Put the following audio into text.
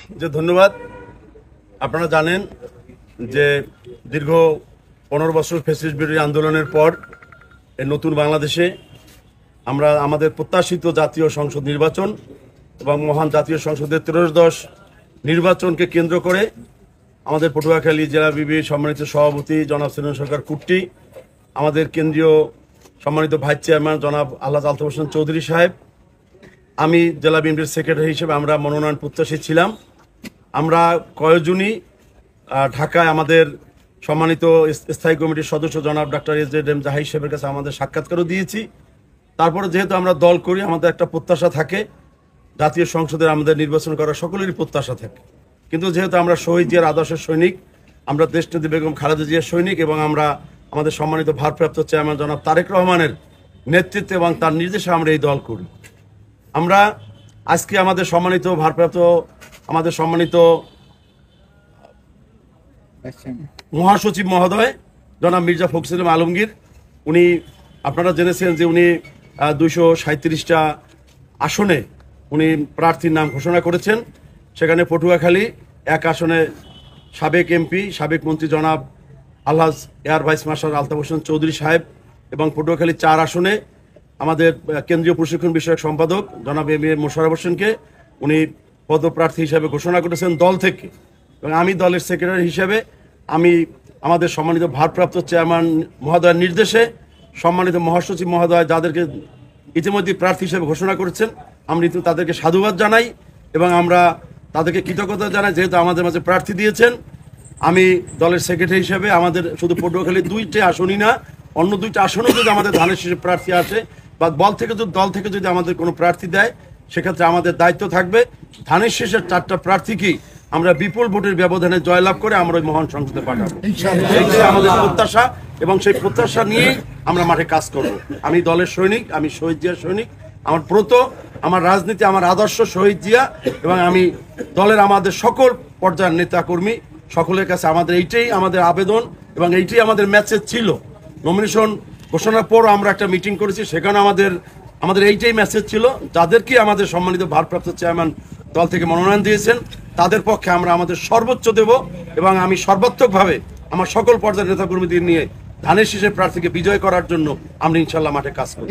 যে ধন্যবাদ। আপনারা জানেন যে দীর্ঘ 15 বছর ফ্যাসিস্ট বিরোধী আন্দোলনের পর এই নতুন বাংলাদেশে আমরা আমাদের প্রত্যাশিত জাতীয় সংসদ নির্বাচন এবং মহান জাতীয় সংসদের ত্রয়োদশ নির্বাচনকে কেন্দ্র করে আমাদের পটুয়াখালী জেলা বিএনপির সম্মানিত সভাপতি জনাব সেলিম সরকার কুট্টি, আমাদের কেন্দ্রীয় সম্মানিত ভাইস চেয়ারম্যান জনাব আলহাজ আলতাফ হোসেন চৌধুরী সাহেব, আমি জেলা বিএনপির সেক্রেটারি হিসেবে আমরা মনোনয়ন প্রত্যাশী ছিলাম। আমরা কয়েকজনই ঢাকায় আমাদের সম্মানিত স্থায়ী কমিটির সদস্য জনাব ডাক্তার এস.জেড.এম জাহিদ সাহেবের কাছে আমাদের সাক্ষাৎকারও দিয়েছি। তারপরে যেহেতু আমরা দল করি, আমাদের একটা প্রত্যাশা থাকে, জাতীয় সংসদে আমাদের নির্বাচন করার সকলেরই প্রত্যাশা থাকে। কিন্তু যেহেতু আমরা শহীদ জিয়ার আদর্শের সৈনিক, আমরা দেশনেত্রী বেগম খালেদা জিয়ার সৈনিক এবং আমরা আমাদের সম্মানিত ভারপ্রাপ্ত চেয়ারম্যান জনাব তারেক রহমানের নেতৃত্বে এবং তার নির্দেশে আমরা এই দল করি। আমরা আজকে আমাদের সম্মানিত আমাদের সম্মানিত মহাসচিব মহোদয় জনাব মির্জা ফখরুল ইসলাম আলমগীর, উনি আপনারা জেনেছেন যে উনি 237টা আসনে উনি প্রার্থীর নাম ঘোষণা করেছেন। সেখানে পটুয়াখালী 1 আসনে সাবেক এমপি সাবেক মন্ত্রী জনাব Alhaj air vice marshal Altaf Hossain Chowdhury সাহেব এবং পটুয়াখালী 4 আসনে আমাদের কেন্দ্রীয় প্রশিক্ষণ বিষয়ক সম্পাদক জনাব এম.এ. মোশাররফ হোসেনকে উনি পদপ্রার্থী হিসেবে ঘোষণা করেছেন দল থেকে। এবং আমি দলের সেক্রেটারি হিসেবে আমি আমাদের সম্মানিত ভারপ্রাপ্ত চেয়ারম্যান মহোদয়ের নির্দেশে সম্মানিত মহাসচিব মহোদয় যাদেরকে ইতিমধ্যে প্রার্থী হিসেবে ঘোষণা করেছেন, আমরা তাদেরকে সাধুবাদ জানাই এবং আমরা তাদেরকে কৃতজ্ঞতা জানাই যেহেতু আমাদের মাঝে প্রার্থী দিয়েছেন। আমি দলের সেক্রেটারি হিসেবে আমাদের শুধু পটুয়াখালী 2টে আসনই না, অন্য 2টা আসনও যদি আমাদের ধানের শীষে প্রার্থী আসে বা দল থেকে যদি আমাদের কোনো প্রার্থী দেয়, সেক্ষেত্রে আমাদের দায়িত্ব থাকবে ধানের শীষের 4টা প্রার্থীকেই আমরা বিপুল ভোটের ব্যবধানে জয়লাভ করে আমরা ওই মহান সংসদে পাঠাবো। এইটাই আমাদের প্রত্যাশা এবং সেই প্রত্যাশা নিয়েই আমরা মাঠে কাজ করব। আমি দলের সৈনিক, আমি শহীদ জিয়ার সৈনিক, আমার ব্রত, আমার রাজনীতি, আমার আদর্শ শহীদ জিয়া এবং আমি দলের আমাদের সকল পর্যায়ের নেতাকর্মী সকলের কাছে আমাদের এইটাই আমাদের আবেদন এবং এইটাই আমাদের মেসেজ ছিল। নমিনেশন ঘোষণার পর আমরা একটা মিটিং করেছি, সেখানে আমাদের এইটাই মেসেজ ছিল, যাদেরকে আমাদের সম্মানিত ভারপ্রাপ্ত চেয়ারম্যান দল থেকে মনোনয়ন দিয়েছেন তাদের পক্ষে আমরা আমাদের সর্বোচ্চ দেব এবং আমি সর্বাত্মকভাবে আমার সকল পর্যায়ের নেতাকর্মীদের নিয়ে ধানের শীষের প্রার্থীকে বিজয় করার জন্য আমরা ইনশাল্লাহ মাঠে কাজ করব।